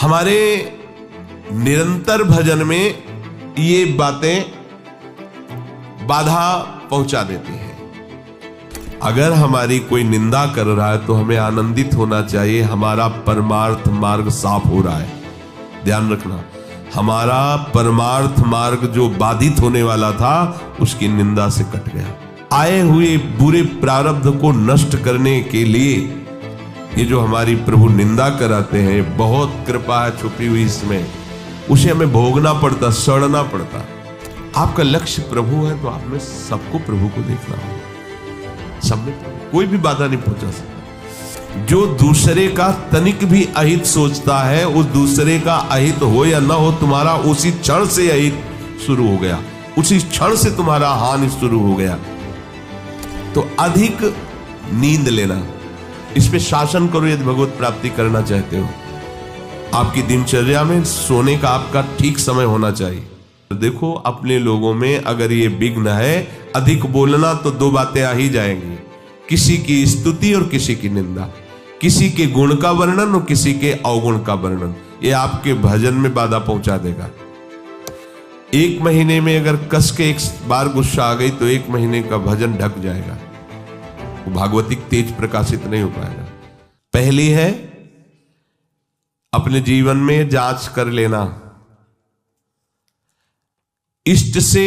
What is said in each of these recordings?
हमारे निरंतर भजन में ये बातें बाधा पहुंचा देती हैं। अगर हमारी कोई निंदा कर रहा है तो हमें आनंदित होना चाहिए, हमारा परमार्थ मार्ग साफ हो रहा है। ध्यान रखना, हमारा परमार्थ मार्ग जो बाधित होने वाला था उसकी निंदा से कट गया। आए हुए बुरे प्रारब्ध को नष्ट करने के लिए ये जो हमारी प्रभु निंदा कराते हैं, बहुत कृपा है छुपी हुई इसमें, उसे हमें भोगना पड़ता, सड़ना पड़ता। आपका लक्ष्य प्रभु है तो आप में सबको प्रभु को देखना होगा। सब में कोई भी बाधा नहीं पहुंचा सकता। जो दूसरे का तनिक भी अहित सोचता है, उस दूसरे का अहित हो या ना हो, तुम्हारा उसी क्षण से अहित शुरू हो गया, उसी क्षण से तुम्हारा हानि शुरू हो गया। तो अधिक नींद लेना, इस पे शासन करो यदि भगवत प्राप्ति करना चाहते हो। आपकी दिनचर्या में सोने का आपका ठीक समय होना चाहिए। देखो अपने लोगों में अगर ये विघ्न है अधिक बोलना, तो दो बातें आ ही जाएंगी, किसी की स्तुति और किसी की निंदा, किसी के गुण का वर्णन और किसी के अवगुण का वर्णन। ये आपके भजन में बाधा पहुंचा देगा। एक महीने में अगर कस के एक बार गुस्सा आ गई तो एक महीने का भजन ढक जाएगा, वो भागवतिक तेज प्रकाशित नहीं हो पाएगा। पहली है अपने जीवन में जांच कर लेना, इष्ट से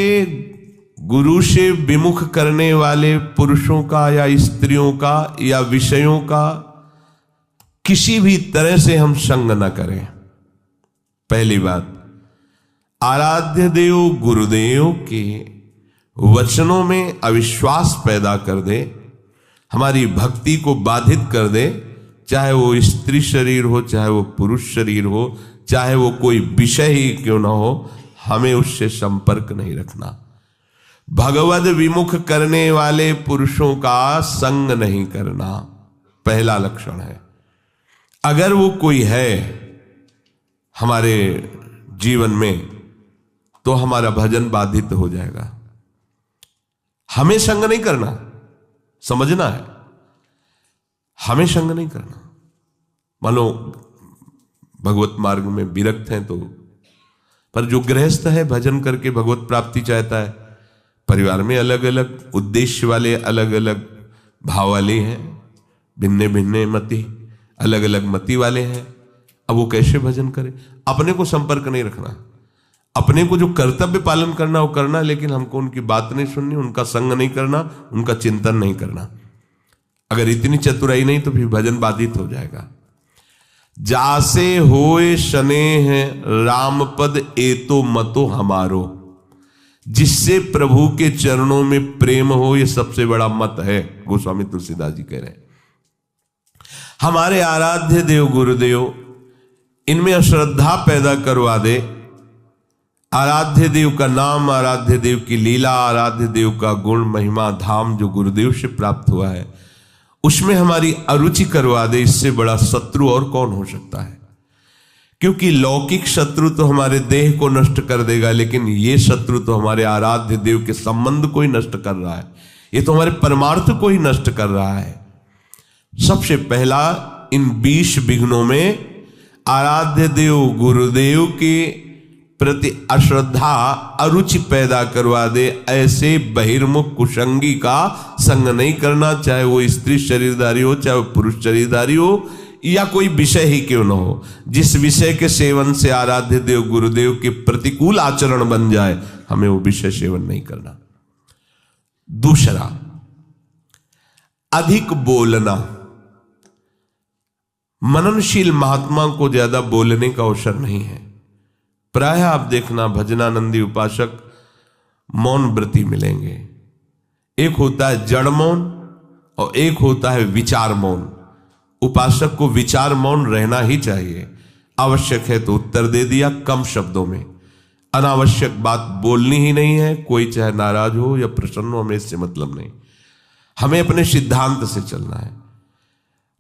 गुरु से विमुख करने वाले पुरुषों का या स्त्रियों का या विषयों का किसी भी तरह से हम संग न करें। पहली बात, आराध्य देव गुरुदेव के वचनों में अविश्वास पैदा कर दे, हमारी भक्ति को बाधित कर दे, चाहे वो स्त्री शरीर हो, चाहे वो पुरुष शरीर हो, चाहे वो कोई विषय ही क्यों ना हो, हमें उससे संपर्क नहीं रखना। भगवद विमुख करने वाले पुरुषों का संग नहीं करना पहला लक्षण है। अगर वो कोई है हमारे जीवन में तो हमारा भजन बाधित हो जाएगा। हमें संग नहीं करना, समझना है, हमें संग नहीं करना। मान लो भगवत मार्ग में विरक्त हैं तो, पर जो गृहस्थ है भजन करके भगवत प्राप्ति चाहता है, परिवार में अलग अलग उद्देश्य वाले, अलग अलग भाव वाले हैं, भिन्ने भिन्ने मति, अलग अलग मति वाले हैं। अब वो कैसे भजन करे? अपने को संपर्क नहीं रखना, अपने को जो कर्तव्य पालन करना वो करना, लेकिन हमको उनकी बात नहीं सुननी, उनका संग नहीं करना, उनका चिंतन नहीं करना। अगर इतनी चतुराई नहीं तो फिर भजन बाधित हो जाएगा। जासे होए स्नेह राम पद एतो मतो हमारो, जिससे प्रभु के चरणों में प्रेम हो, ये सबसे बड़ा मत है। गोस्वामी तुलसीदास जी कह रहे हैं हमारे आराध्य देव गुरुदेव इनमें अश्रद्धा पैदा करवा दे। आराध्य देव का नाम, आराध्य देव की लीला, आराध्य देव का गुण महिमा धाम जो गुरुदेव से प्राप्त हुआ है उसमें हमारी अरुचि करवा दे। इससे बड़ा शत्रु और कौन हो सकता है? क्योंकि लौकिक शत्रु तो हमारे देह को नष्ट कर देगा, लेकिन ये शत्रु तो हमारे आराध्य देव के संबंध को ही नष्ट कर रहा है, ये तो हमारे परमार्थ को ही नष्ट कर रहा है। सबसे पहला इन 20 विघ्नों में आराध्य देव गुरुदेव के प्रति अश्रद्धा, अरुचि पैदा करवा दे। ऐसे बहिर्मुख कुसंगी का संग नहीं करना, चाहे वो स्त्री शरीरधारी हो, चाहे वो पुरुष शरीरधारी हो, या कोई विषय ही क्यों न हो। जिस विषय के सेवन से आराध्य देव गुरुदेव के प्रतिकूल आचरण बन जाए, हमें वो विषय सेवन नहीं करना। दूसरा, अधिक बोलना। मननशील महात्मा को ज्यादा बोलने का अवसर नहीं है। प्राय आप देखना भजनानंदी उपासक मौन व्रती मिलेंगे। एक होता है जड़ मौन और एक होता है विचार मौन। उपासक को विचार मौन रहना ही चाहिए। आवश्यक है तो उत्तर दे दिया कम शब्दों में, अनावश्यक बात बोलनी ही नहीं है। कोई चाहे नाराज हो या प्रसन्न हो, हमें इससे मतलब नहीं। हमें अपने सिद्धांत से चलना है।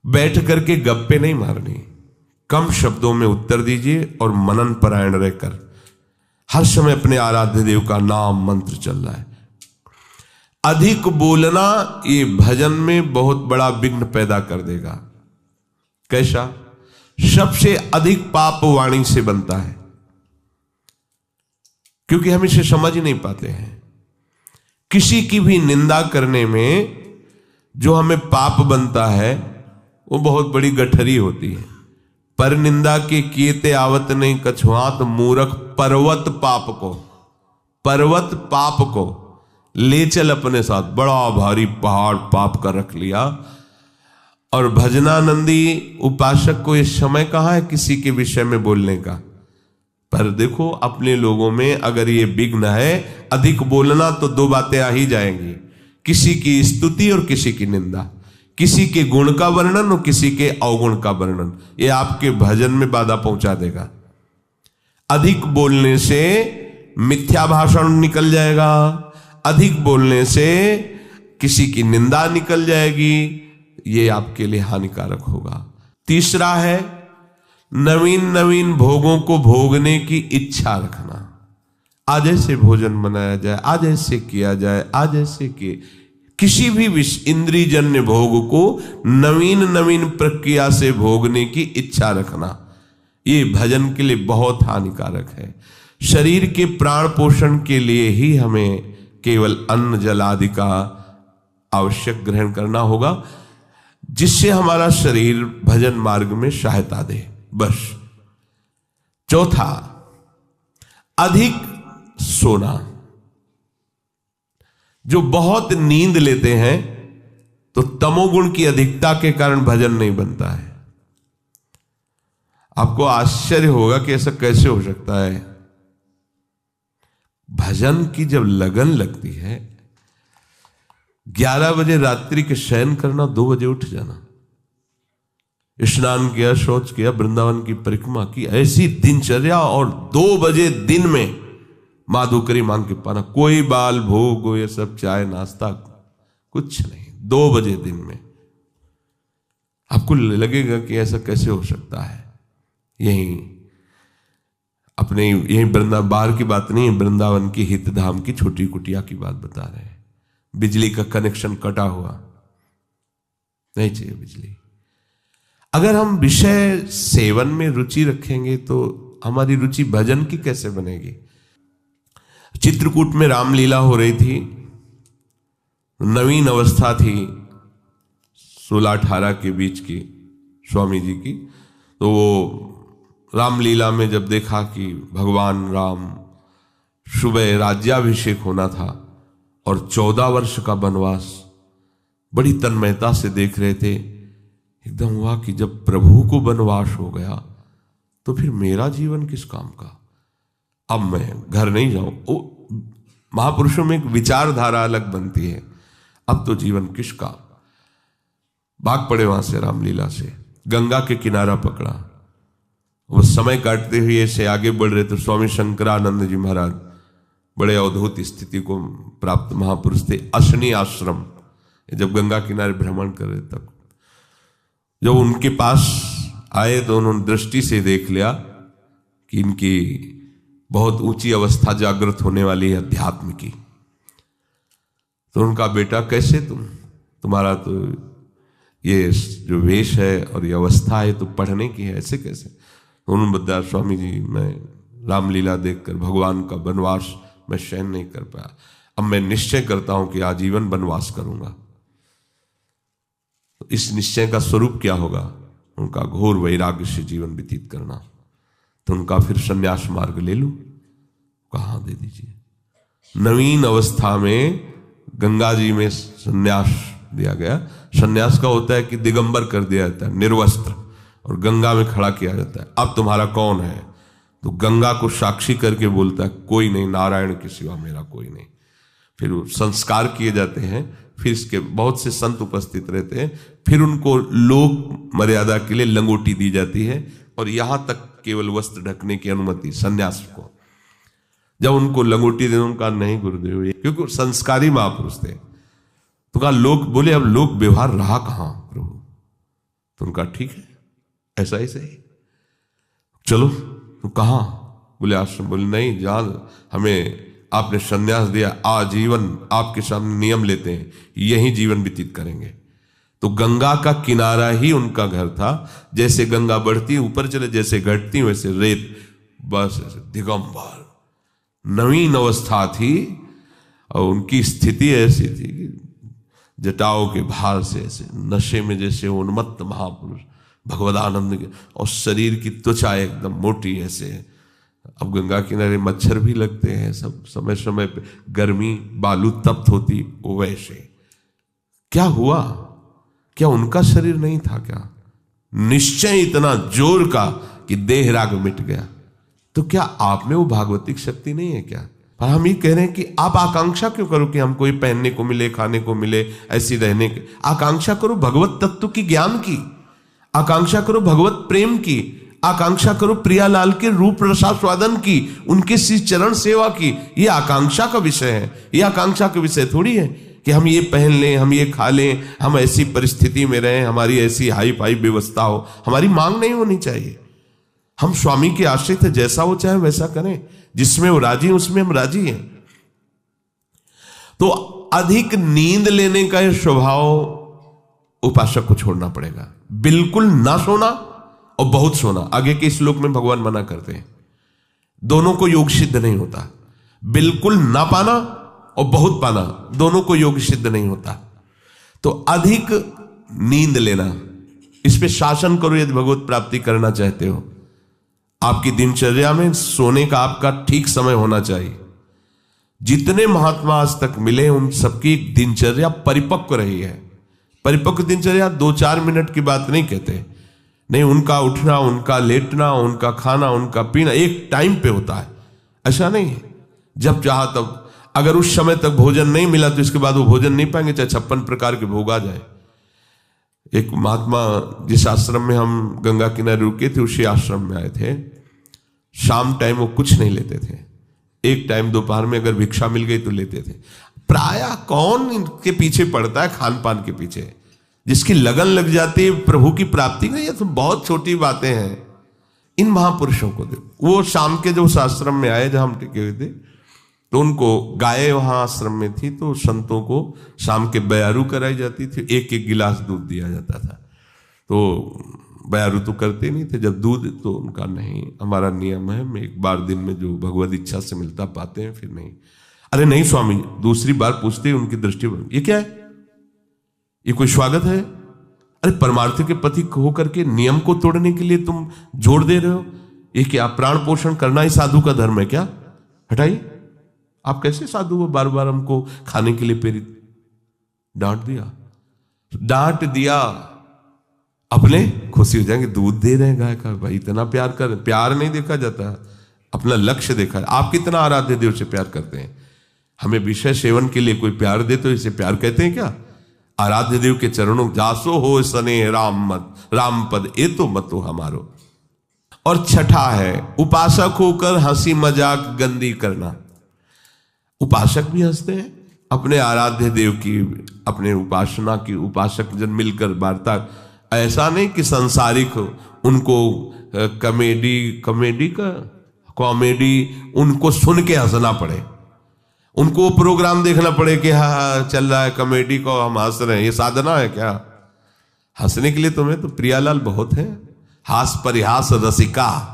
बैठ करके गप्पे नहीं मारनी, कम शब्दों में उत्तर दीजिए और मनन परायण रहकर हर समय अपने आराध्य देव का नाम मंत्र चल रहा है। अधिक बोलना ये भजन में बहुत बड़ा विघ्न पैदा कर देगा। कैसा? सबसे अधिक पाप वाणी से बनता है, क्योंकि हम इसे समझ ही नहीं पाते हैं। किसी की भी निंदा करने में जो हमें पाप बनता है वो बहुत बड़ी गठरी होती है। पर निंदा के कीते आवत नहीं कछुआत मूर्ख पर्वत पाप को ले चल अपने साथ। बड़ा भारी पहाड़ पाप का रख लिया। और भजनानंदी उपासक को ये समय कहाँ है किसी के विषय में बोलने का। पर देखो अपने लोगों में अगर ये विघ्न है अधिक बोलना, तो दो बातें आ ही जाएंगी, किसी की स्तुति और किसी की निंदा, किसी के गुण का वर्णन और किसी के अवगुण का वर्णन। ये आपके भजन में बाधा पहुंचा देगा। अधिक बोलने से मिथ्या भाषण निकल जाएगा, अधिक बोलने से किसी की निंदा निकल जाएगी, ये आपके लिए हानिकारक होगा। तीसरा है नवीन नवीन भोगों को भोगने की इच्छा रखना। आज ऐसे भोजन बनाया जाए, आज ऐसे किया जाए, आज ऐसे किए, किसी भी इंद्रियजन्य भोग को नवीन नवीन प्रक्रिया से भोगने की इच्छा रखना, ये भजन के लिए बहुत हानिकारक है। शरीर के प्राण पोषण के लिए ही हमें केवल अन्न जल आदि का आवश्यक ग्रहण करना होगा, जिससे हमारा शरीर भजन मार्ग में सहायता दे, बस। चौथा, अधिक सोना। जो बहुत नींद लेते हैं तो तमोगुण की अधिकता के कारण भजन नहीं बनता है। आपको आश्चर्य होगा कि ऐसा कैसे हो सकता है। भजन की जब लगन लगती है, 11 बजे रात्रि के शयन करना, 2 बजे उठ जाना, स्नान किया, शौच किया, वृंदावन की परिक्रमा की, ऐसी दिनचर्या, और 2 बजे दिन में माधुकरी मांग के पाना, कोई बाल भोग ये सब चाय नाश्ता कुछ नहीं, 2 बजे दिन में। आपको लगेगा कि ऐसा कैसे हो सकता है। यही अपने यही वृंदावन, बाहर की बात नहीं है, वृंदावन की हितधाम की छोटी कुटिया की बात बता रहे हैं। बिजली का कनेक्शन कटा हुआ, नहीं चाहिए बिजली। अगर हम विषय सेवन में रुचि रखेंगे तो हमारी रुचि भजन की कैसे बनेगी। चित्रकूट में रामलीला हो रही थी, नवीन अवस्था थी 16-18 के बीच की स्वामी जी की। तो वो रामलीला में जब देखा कि भगवान राम सुबह राज्याभिषेक होना था और 14 वर्ष का वनवास, बड़ी तन्मयता से देख रहे थे। एकदम हुआ कि जब प्रभु को वनवास हो गया तो फिर मेरा जीवन किस काम का, अब मैं घर नहीं जाऊं। महापुरुषों में एक विचारधारा अलग बनती है, अब तो जीवन किसका। भाग पड़े वहां से रामलीला से, गंगा के किनारा पकड़ा। वो समय काटते हुए से आगे बढ़ रहे तो स्वामी शंकरानंद जी महाराज बड़े अवधूत स्थिति को प्राप्त महापुरुष थे। अशनी आश्रम, जब गंगा किनारे भ्रमण कर रहे तब जब उनके पास आए तो उन्होंने दृष्टि से देख लिया कि इनकी बहुत ऊंची अवस्था जागृत होने वाली है अध्यात्म की। तो उनका बेटा कैसे तुम्हारा तो ये जो वेश है और ये अवस्था है तो पढ़ने की है, ऐसे कैसे। तो उन्होंने बताया स्वामी जी मैं रामलीला देखकर भगवान का वनवास मैं शयन नहीं कर पाया, अब मैं निश्चय करता हूं कि आजीवन वनवास करूंगा। तो इस निश्चय का स्वरूप क्या होगा, उनका घोर वैराग्य से जीवन व्यतीत करना। तो उनका फिर संन्यास मार्ग ले लूं, कहाँ दे दीजिए। नवीन अवस्था में गंगा जी में संन्यास दिया गया। संन्यास का होता है कि दिगंबर कर दिया जाता है, निर्वस्त्र, और गंगा में खड़ा किया जाता है। अब तुम्हारा कौन है, तो गंगा को साक्षी करके बोलता है कोई नहीं, नारायण के सिवा मेरा कोई नहीं। फिर संस्कार किए जाते हैं, फिर इसके बहुत से संत उपस्थित रहते हैं, फिर उनको लोक मर्यादा के लिए लंगोटी दी जाती है और यहां तक केवल वस्त्र ढकने की अनुमति सन्यास को। जब उनको लंगोटी देने उनका नहीं गुरुदेव, क्योंकि संस्कारी महापुरुष थे। तो कहा लोग बोले अब लोक व्यवहार रहा कहां प्रभु, तो उनका ठीक है ऐसा ही सही, चलो तो कहां, बोले आश्रम। बोले नहीं, जान हमें आपने संन्यास दिया, आजीवन आपके सामने नियम लेते हैं, यही जीवन व्यतीत करेंगे। तो गंगा का किनारा ही उनका घर था। जैसे गंगा बढ़ती ऊपर चले, जैसे घटती वैसे रेत, बस ऐसे दिगंबर नवीन अवस्था थी। और उनकी स्थिति ऐसी थी कि जटाओं के भार से ऐसे नशे में जैसे उन्मत्त महापुरुष भगवदानंद के, और शरीर की त्वचा एकदम मोटी ऐसे। अब गंगा किनारे मच्छर भी लगते हैं, सब समय समय पे गर्मी, बालू तप्त होती, वो वैसे। क्या हुआ? क्या उनका शरीर नहीं था क्या? निश्चय इतना जोर का कि देह राग मिट गया। तो क्या आप में वो भागवतिक शक्ति नहीं है क्या? पर हम ये कह रहे हैं कि आप आकांक्षा क्यों करो कि हमको ये पहनने को मिले, खाने को मिले, ऐसी रहने की आकांक्षा करो। भगवत तत्व की ज्ञान की आकांक्षा करो, भगवत प्रेम की आकांक्षा करो, प्रियालाल के रूप रसास्वादन की, उनके श्री चरण सेवा की। ये आकांक्षा का विषय है, ये आकांक्षा का विषय थोड़ी है कि हम ये पहन लें, हम ये खा लें, हम ऐसी परिस्थिति में रहें, हमारी ऐसी हाई फाई व्यवस्था हो। हमारी मांग नहीं होनी चाहिए। हम स्वामी के आश्रित है, जैसा वो चाहे वैसा करें, जिसमें वो राजी है उसमें हम राजी हैं। तो अधिक नींद लेने का यह स्वभाव उपासक को छोड़ना पड़ेगा। बिल्कुल ना सोना और बहुत सोना, आगे के श्लोक में भगवान मना करते हैं। दोनों को योग सिद्ध नहीं होता। बिल्कुल ना पाना और बहुत पाना, दोनों को योग सिद्ध नहीं होता। तो अधिक नींद लेना, इस पे शासन करो यदि भगवत प्राप्ति करना चाहते हो। आपकी दिनचर्या में सोने का आपका ठीक समय होना चाहिए। जितने महात्मा आज तक मिले उन सबकी दिनचर्या परिपक्व रही है। परिपक्व दिनचर्या 2-4 मिनट की बात नहीं कहते, नहीं, उनका उठना, उनका लेटना, उनका खाना, उनका पीना एक टाइम पे होता है। ऐसा नहीं है जब चाहा तब। अगर उस समय तक भोजन नहीं मिला तो इसके बाद वो भोजन नहीं पाएंगे, चाहे 56 प्रकार के भोग आ जाए। एक महात्मा जिस आश्रम में हम गंगा किनारे रुके थे उसी आश्रम में आए थे। शाम टाइम वो कुछ नहीं लेते थे, एक टाइम दोपहर में अगर भिक्षा मिल गई तो लेते थे। प्रायः कौन इनके पीछे पड़ता है, खान पान के पीछे। जिसकी लगन लग जाती है प्रभु की प्राप्ति का, ये तो बहुत छोटी बातें हैं। इन महापुरुषों को देखो, वो शाम के जो उस आश्रम में आए जहां हम टिके हुए थे, तो उनको गाय वहां आश्रम में थी, तो संतों को शाम के बयारू कराई जाती थी, एक एक गिलास दूध दिया जाता था। तो बयारू तो करते नहीं थे, जब दूध तो उनका नहीं, हमारा नियम है, मैं एक बार दिन में जो भगवत इच्छा से मिलता पाते हैं, फिर नहीं। अरे नहीं स्वामी, दूसरी बार पूछते ही उनकी दृष्टि ये क्या है, ये कोई स्वागत है? अरे परमार्थ के पति होकर के नियम को तोड़ने के लिए तुम जोड़ दे रहे हो? ये क्या प्राण पोषण करना ही साधु का धर्म है क्या? हटाइए, आप कैसे साधु हो, बार बार हमको खाने के लिए प्रेरित। डांट दिया, अपने खुशी हो जाएंगे, दूध दे रहे हैं गाय का, भाई इतना प्यार कर। प्यार नहीं देखा जाता, अपना लक्ष्य देखा। आप कितना आराध्य देव से प्यार करते हैं? हमें विषय सेवन के लिए कोई प्यार दे तो इसे प्यार कहते हैं क्या? आराध्य देव के चरणों जासो हो सने राम मत, राम पद ए तो मतो हमारो। और छठा है उपासक होकर हंसी मजाक गंदी करना। उपासक भी हंसते हैं अपने आराध्य देव की, अपने उपासना की। उपासक जन मिलकर वार्ता, ऐसा नहीं कि संसारिक हो, उनको कॉमेडी उनको सुन के हंसना पड़े, उनको वो प्रोग्राम देखना पड़े कि हाँ चल रहा है कॉमेडी को, हम हंस रहे हैं। ये साधना है क्या? हंसने के लिए तुम्हें तो प्रियालाल बहुत है, हास परिहास रसिका।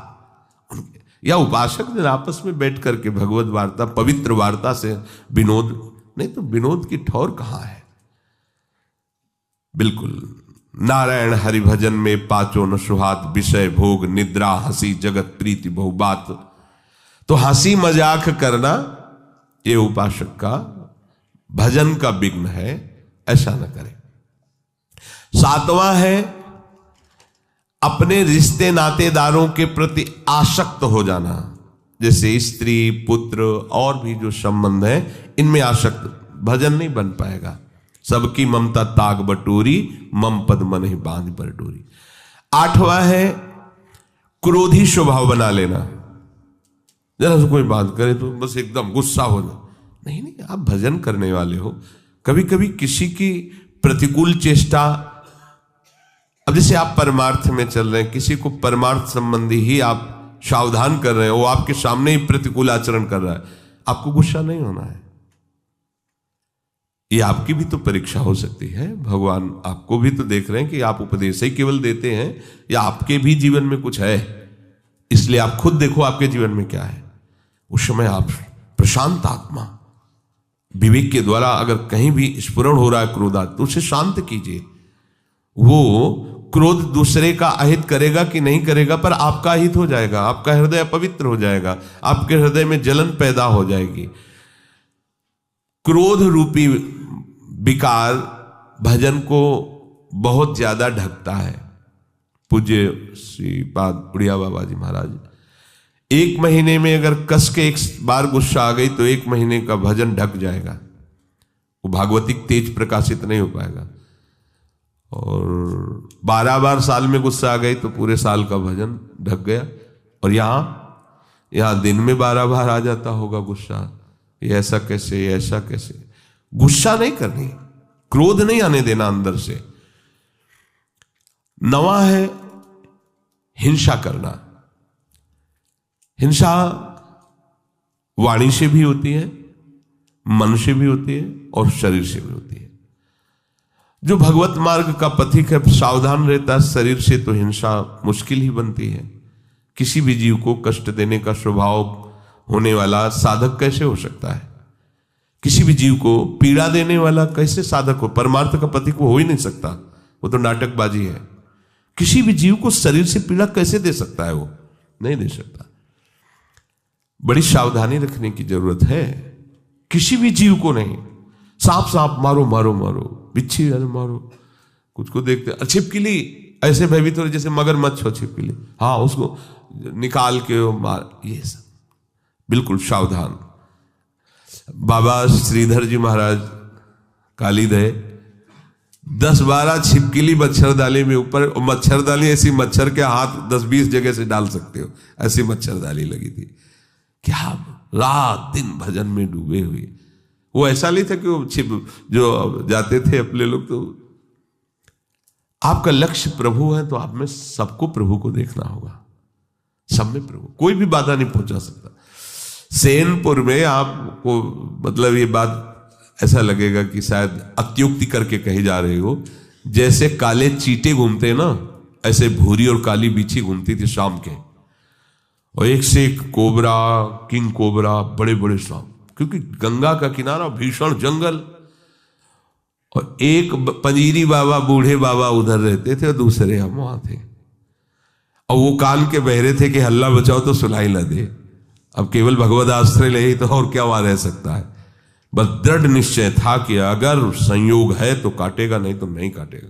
या उपासक जन आपस में बैठ करके भगवत वार्ता, पवित्र वार्ता से विनोद, नहीं तो विनोद की ठौर कहां है? बिल्कुल नारायण हरि भजन में पाचो न सुहात, विषय भोग निद्रा हंसी जगत प्रीति बहुबात। तो हंसी मजाक करना ये उपासक का भजन का विघ्न है, ऐसा न करें। सातवां है अपने रिश्ते नातेदारों के प्रति आसक्त हो जाना, जैसे स्त्री पुत्र और भी जो संबंध है इनमें आसक्त। भजन नहीं बन पाएगा। सबकी ममता ताग बटोरी, मम पद मन ही बांध पर डोरी। आठवां है क्रोधी स्वभाव बना लेना। जरा से कोई बात करे तो बस एकदम गुस्सा हो जाए। नहीं नहीं, आप भजन करने वाले हो। कभी कभी किसी की प्रतिकूल चेष्टा, अब जैसे आप परमार्थ में चल रहे हैं, किसी को परमार्थ संबंधी ही आप सावधान कर रहे हैं, वो आपके सामने ही प्रतिकूल आचरण कर रहा है, आपको गुस्सा नहीं होना है। ये आपकी भी तो परीक्षा हो सकती है। भगवान आपको भी तो देख रहे हैं कि आप उपदेश ही केवल देते हैं या आपके भी जीवन में कुछ है। इसलिए आप खुद देखो आपके जीवन में क्या है। उस समय आप प्रशांत आत्मा विवेक के द्वारा अगर कहीं भी स्फुरण हो रहा है क्रोधा, तो उसे शांत कीजिए। वो क्रोध दूसरे का अहित करेगा कि नहीं करेगा, पर आपका हित हो जाएगा, आपका हृदय अपवित्र हो जाएगा, आपके हृदय में जलन पैदा हो जाएगी। क्रोध रूपी विकार भजन को बहुत ज्यादा ढकता है। पूज्य श्रीपाद उड़िया बाबा जी महाराज, 1 महीने में अगर कस के एक बार गुस्सा आ गई तो 1 महीने का भजन ढक जाएगा, वो भागवतिक तेज प्रकाशित नहीं हो पाएगा। और 12 बार साल में गुस्सा आ गई तो पूरे साल का भजन ढक गया। और यहां दिन में 12 बार आ जाता होगा गुस्सा। ये ऐसा कैसे, ये ऐसा कैसे? गुस्सा नहीं करनी, क्रोध नहीं आने देना अंदर से। नवा है हिंसा करना। हिंसा वाणी से भी होती है, मन से भी होती है और शरीर से भी होती है। जो भगवत मार्ग का पथिक है सावधान रहता है शरीर से, तो हिंसा मुश्किल ही बनती है। किसी भी जीव को कष्ट देने का स्वभाव होने वाला साधक कैसे हो सकता है? किसी भी जीव को पीड़ा देने वाला कैसे साधक हो? परमार्थ का पथिक वो हो ही नहीं सकता, वो तो नाटकबाजी है। किसी भी जीव को शरीर से पीड़ा कैसे दे सकता है? वो नहीं दे सकता। बड़ी सावधानी रखने की जरूरत है। किसी भी जीव को नहीं। सांप मारो मारो मारो, बिच्छी मारो, कुछ को देखते छिपकली ऐसे भयभीत हो जैसे मगरमच्छ हो छिपकली, हाँ उसको निकाल के मार, ये सब बिल्कुल सावधान। बाबा श्रीधर जी महाराज कालीदय 10-12 छिपकली मच्छरदानी में ऊपर, मच्छरदानी ऐसी मच्छर के हाथ 10-20 जगह से डाल सकते हो, ऐसी मच्छरदानी लगी थी। क्या रात दिन भजन में डूबे हुए। वो ऐसा नहीं था कि वो जो जाते थे अपने लोग। तो आपका लक्ष्य प्रभु है तो आप में सबको प्रभु को देखना होगा। सब में प्रभु, कोई भी बाधा नहीं पहुंचा सकता। सेनपुर में आपको मतलब ये बात ऐसा लगेगा कि शायद अत्युक्ति करके कही जा रही हो। जैसे काले चींटे घूमते हैं ना, ऐसे भूरी और काली बिच्छी घूमती थी शाम के, और एक से एक कोबरा, किंग कोबरा, बड़े बड़े सांप, क्योंकि गंगा का किनारा, भीषण जंगल। और एक पंजीरी बाबा, बूढ़े बाबा उधर रहते थे और दूसरे हम वहां थे। और वो कान के बहरे थे कि हल्ला बचाओ तो सुनाई न दे। अब केवल भगवत आश्रय ले ही तो और क्या वहां रह सकता है। बस दृढ़ निश्चय था कि अगर संयोग है तो काटेगा, नहीं तो नहीं काटेगा।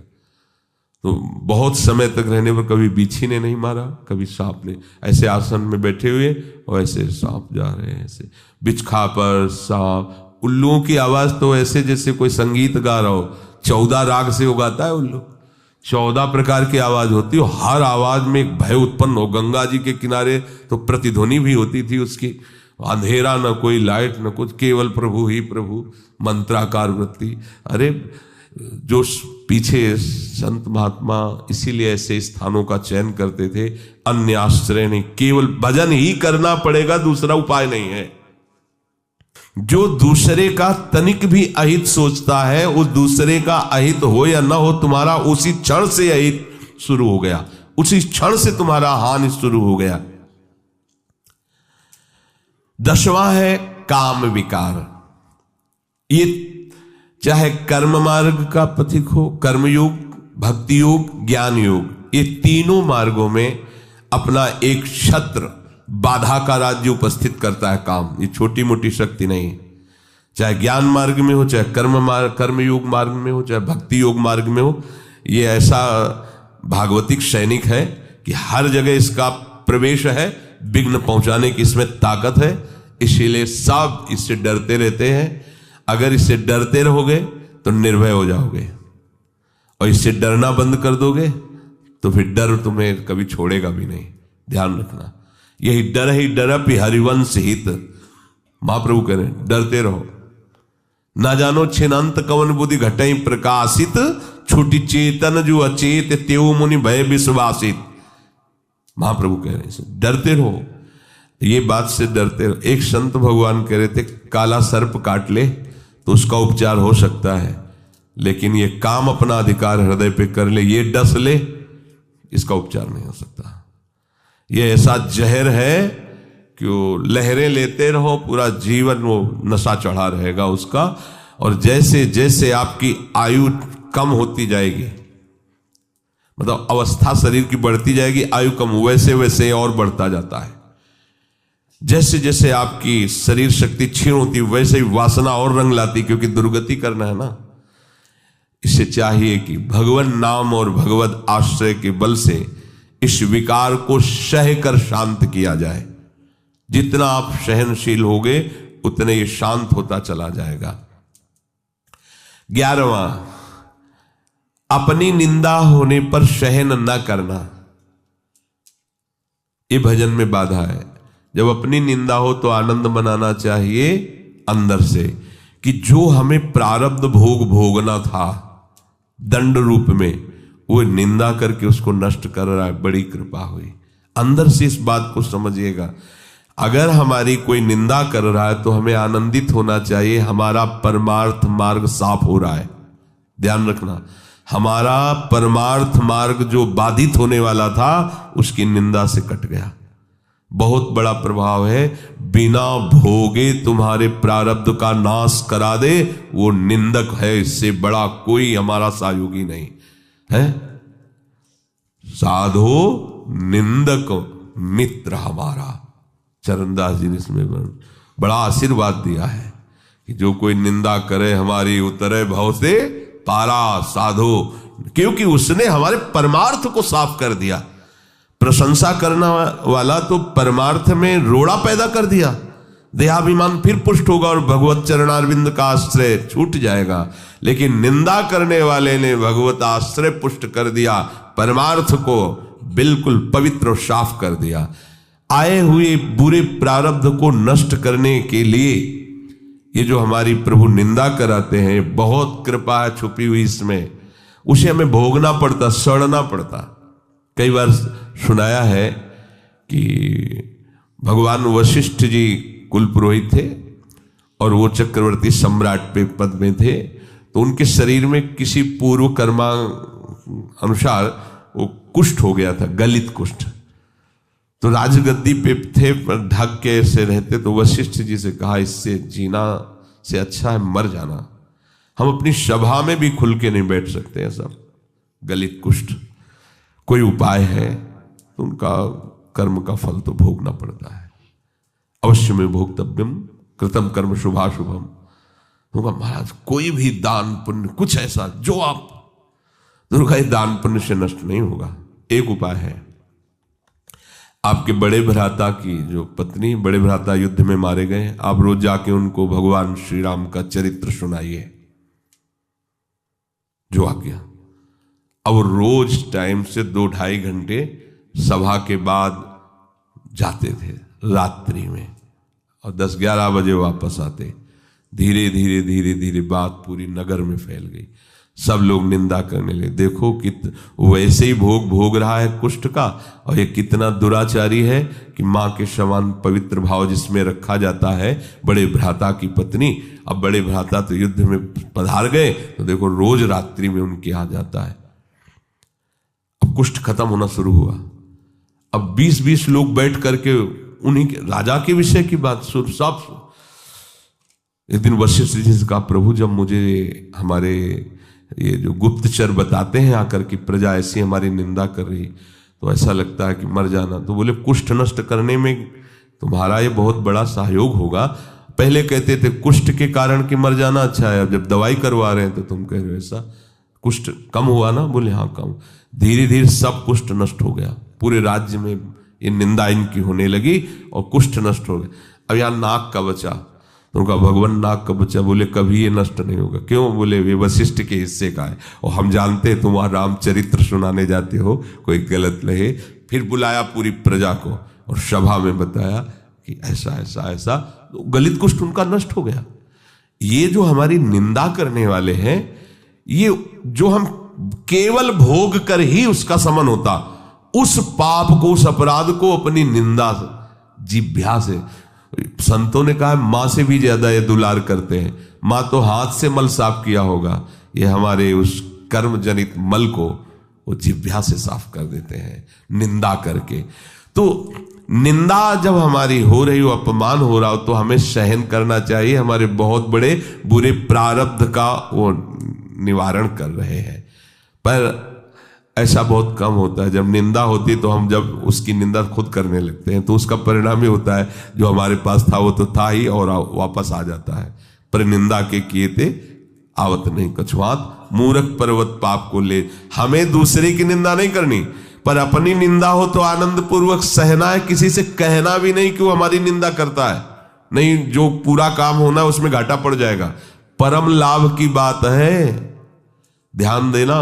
तो बहुत समय तक रहने पर कभी बिच्छी ने नहीं मारा, कभी सांप ने। ऐसे आसन में बैठे हुए और ऐसे सांप जा रहे हैं, ऐसे बिचखा पर सांप। उल्लुओं की आवाज तो ऐसे जैसे कोई संगीत गा रहा हो। 14 राग से वो गाता है उल्लू, 14 प्रकार की आवाज होती हो। हर आवाज में एक भय उत्पन्न हो। गंगा जी के किनारे तो प्रतिध्वनि भी होती थी उसकी। अंधेरा, न कोई लाइट, न कुछ, केवल प्रभु ही प्रभु, मंत्राकार वृत्ति। अरे जो पीछे संत महात्मा इसीलिए ऐसे स्थानों का चयन करते थे। अन्य आश्रय नहीं, केवल भजन ही करना पड़ेगा, दूसरा उपाय नहीं है। जो दूसरे का तनिक भी अहित सोचता है, उस दूसरे का अहित हो या ना हो, तुम्हारा उसी क्षण से अहित शुरू हो गया, उसी क्षण से तुम्हारा हानि शुरू हो गया। 10वां है काम विकार। ये चाहे कर्म मार्ग का पथिक हो, कर्मयोग, भक्ति योग, ज्ञान योग, ये तीनों मार्गों में अपना एक छत्र, बाधा का राज्य उपस्थित करता है काम। ये छोटी मोटी शक्ति नहीं है। चाहे ज्ञान मार्ग में हो, चाहे कर्मयोग मार्ग में हो, चाहे भक्ति योग मार्ग में हो, ये ऐसा भागवतिक सैनिक है कि हर जगह इसका प्रवेश है, विघ्न पहुंचाने की इसमें ताकत है। इसीलिए सब इससे डरते रहते हैं। अगर इससे डरते रहोगे तो निर्भय हो जाओगे, और इससे डरना बंद कर दोगे तो फिर डर तुम्हें कभी छोड़ेगा भी नहीं। ध्यान रखना, यही डर ही डरपि हरिवंश हित। महाप्रभु कह रहे हैं डरते रहो। ना जानो छिनंत कवन बुद्धि घटई प्रकाशित, छुटी चेतन जो अचेत त्यो मुनि भय विश्वासित। महाप्रभु कह रहे हैं डरते रहो, ये बात से डरते रहो। एक संत भगवान कह रहे थे काला सर्प काट ले तो उसका उपचार हो सकता है, लेकिन ये काम अपना अधिकार हृदय पे कर ले, ये डस ले, इसका उपचार नहीं हो सकता। ये ऐसा जहर है कि वो लहरें लेते रहो, पूरा जीवन वो नशा चढ़ा रहेगा उसका। और जैसे जैसे आपकी आयु कम होती जाएगी, मतलब अवस्था शरीर की बढ़ती जाएगी, आयु कम, वैसे वैसे और बढ़ता जाता है। जैसे जैसे आपकी शरीर शक्ति क्षीण होती वैसे ही वासना और रंग लाती, क्योंकि दुर्गति करना है ना। इसे चाहिए कि भगवान नाम और भगवत आश्रय के बल से इस विकार को सह कर शांत किया जाए। जितना आप सहनशील होगे उतने ये शांत होता चला जाएगा। 11वां, अपनी निंदा होने पर सहन न करना। ये भजन में बाधा है। जब अपनी निंदा हो तो आनंद मनाना चाहिए अंदर से, कि जो हमें प्रारब्ध भोग भोगना था दंड रूप में, वो निंदा करके उसको नष्ट कर रहा है। बड़ी कृपा हुई। अंदर से इस बात को समझिएगा। अगर हमारी कोई निंदा कर रहा है तो हमें आनंदित होना चाहिए, हमारा परमार्थ मार्ग साफ हो रहा है। ध्यान रखना, हमारा परमार्थ मार्ग जो बाधित होने वाला था उसकी निंदा से कट गया। बहुत बड़ा प्रभाव है। बिना भोगे तुम्हारे प्रारब्ध का नाश करा दे, वो निंदक है। इससे बड़ा कोई हमारा सहयोगी नहीं है। साधो निंदक मित्र हमारा। चरणदास जी ने इसमें बड़ा आशीर्वाद दिया है कि जो कोई निंदा करे हमारी, उतरे भव से पारा साधो, क्योंकि उसने हमारे परमार्थ को साफ कर दिया। प्रशंसा करने वाला तो परमार्थ में रोड़ा पैदा कर दिया, देहाभिमान फिर पुष्ट होगा और भगवत चरणारविंद का आश्रय छूट जाएगा। लेकिन निंदा करने वाले ने भगवत आश्रय पुष्ट कर दिया, परमार्थ को बिल्कुल पवित्र और साफ कर दिया। आए हुए बुरे प्रारब्ध को नष्ट करने के लिए ये जो हमारी प्रभु निंदा कराते हैं, बहुत कृपा है छुपी हुई इसमें। उसे हमें भोगना पड़ता, सड़ना पड़ता। कई बार सुनाया है कि भगवान वशिष्ठ जी कुल पुरोहित थे और वो चक्रवर्ती सम्राट पे पद में थे, तो उनके शरीर में किसी पूर्व कर्मा अनुसार वो कुष्ठ हो गया था, गलित कुष्ठ। तो राजगद्दी पे थे, ढक के ऐसे रहते। तो वशिष्ठ जी से कहा, इससे जीना से अच्छा है मर जाना। हम अपनी सभा में भी खुल के नहीं बैठ सकते हैं सब, गलित कुष्ठ। कोई उपाय है तो उनका कर्म का फल तो भोगना पड़ता है। अवश्य में भोक्तव्यम कृतम कर्म शुभाशुभम। होगा महाराज, कोई भी दान पुण्य कुछ ऐसा जो आप दुर्गा दान पुण्य से नष्ट नहीं होगा। एक उपाय है, आपके बड़े भ्राता की जो पत्नी, बड़े भ्राता युद्ध में मारे गए, आप रोज जाके उनको भगवान श्री राम का चरित्र सुनाइए जो आ गया। अब रोज टाइम से 2-2.5 घंटे सभा के बाद जाते थे रात्रि में, और 10-11 बजे वापस आते। धीरे धीरे धीरे धीरे बात पूरी नगर में फैल गई। सब लोग निंदा करने लगे, देखो वैसे ही भोग भोग रहा है कुष्ठ का, और ये कितना दुराचारी है कि माँ के समान पवित्र भाव जिसमें रखा जाता है बड़े भ्राता की पत्नी, अब बड़े भ्राता तो युद्ध में पधार गए, तो देखो रोज रात्रि में उनके यहाँ जाता है। अब कुष्ठ खत्म होना शुरू हुआ। अब 20-20 लोग बैठ करके उन्हीं के राजा के विषय की बात सुन। सब एक दिन वशिष्ठ जी से कहा, प्रभु जब मुझे हमारे ये जो गुप्तचर बताते हैं आकर कि प्रजा ऐसी हमारी निंदा कर रही, तो ऐसा लगता है कि मर जाना। तो बोले कुष्ठ नष्ट करने में तुम्हारा ये बहुत बड़ा सहयोग होगा। पहले कहते थे कुष्ठ के कारण कि मर जाना अच्छा है, अब जब दवाई करवा रहे हैं तो तुम कह रहे हो ऐसा। कुष्ठ कम हुआ ना? बोले हाँ कम। धीरे धीरे सब कुष्ठ नष्ट हो गया। पूरे राज्य में ये निंदा इनकी होने लगी और कुष्ठ नष्ट हो गया। अब यहाँ नाक का बचा, तो उनका भगवान नाक का बच्चा। बोले कभी ये नष्ट नहीं होगा। क्यों? बोले वे वशिष्ठ के हिस्से का है और हम जानते हैं तुम वहां रामचरित्र सुनाने जाते हो, कोई गलत लहे। फिर बुलाया पूरी प्रजा को और सभा में बताया कि ऐसा ऐसा ऐसा, तो गलित कुष्ठ उनका नष्ट हो गया। ये जो हमारी निंदा करने वाले हैं, ये जो हम केवल भोग कर ही उसका समन होता, उस पाप को, उस अपराध को अपनी निंदा जिह्वा से, संतों ने कहा माँ से भी ज्यादा ये दुलार करते हैं। माँ तो हाथ से मल साफ किया होगा, ये हमारे उस कर्म जनित मल को वो जिह्वा से साफ कर देते हैं निंदा करके। तो निंदा जब हमारी हो रही हो, अपमान हो रहा हो, तो हमें सहन करना चाहिए। हमारे बहुत बड़े बुरे प्रारब्ध का वो निवारण कर रहे हैं। पर ऐसा बहुत कम होता है। जब निंदा होती है तो हम जब उसकी निंदा खुद करने लगते हैं तो उसका परिणाम ही होता है जो हमारे पास था वो तो था ही और वापस आ जाता है। पर निंदा के किए थे आवत नहीं कछुआत, मूर्ख पर्वत पाप को ले। हमें दूसरे की निंदा नहीं करनी, पर अपनी निंदा हो तो आनंद पूर्वक सहना है। किसी से कहना भी नहीं कि वो हमारी निंदा करता है, नहीं, जो पूरा काम होना है उसमें घाटा पड़ जाएगा। परम लाभ की बात है, ध्यान देना।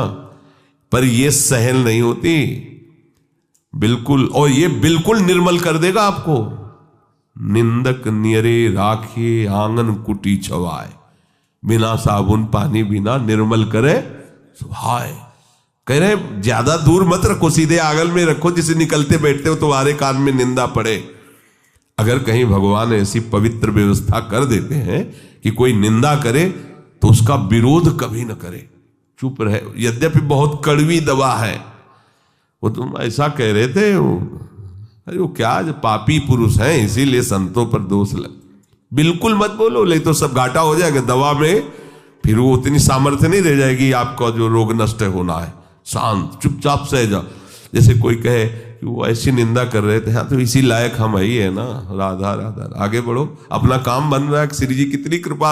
पर ये सहल नहीं होती बिल्कुल, और ये बिल्कुल निर्मल कर देगा आपको। निंदक नियरे राखे आंगन कुटी छवाए, बिना साबुन पानी बिना निर्मल करे सुहाए। कह रहे ज्यादा दूर मत रखो, सीधे आंगन में रखो, जिसे निकलते बैठते हो तुम्हारे कान में निंदा पड़े। अगर कहीं भगवान ऐसी पवित्र व्यवस्था कर देते हैं कि कोई निंदा करे तो उसका विरोध कभी न करे, चुप रहे। यद्यपि बहुत कड़वी दवा है। वो तुम ऐसा कह रहे थे, अरे वो क्या पापी पुरुष हैं इसीलिए संतों पर दोष लग। बिल्कुल मत बोलो, नहीं तो सब घाटा हो जाएगा दवा में। फिर वो उतनी सामर्थ्य नहीं रह जाएगी आपका जो रोग नष्ट होना है। शांत चुपचाप सह जाओ। जैसे कोई कहे कि वो ऐसी निंदा कर रहे थे, हाँ तो इसी लायक हम ही है ना, राधा राधा, आगे बढ़ो, अपना काम बन रहा है। श्री जी कितनी कृपा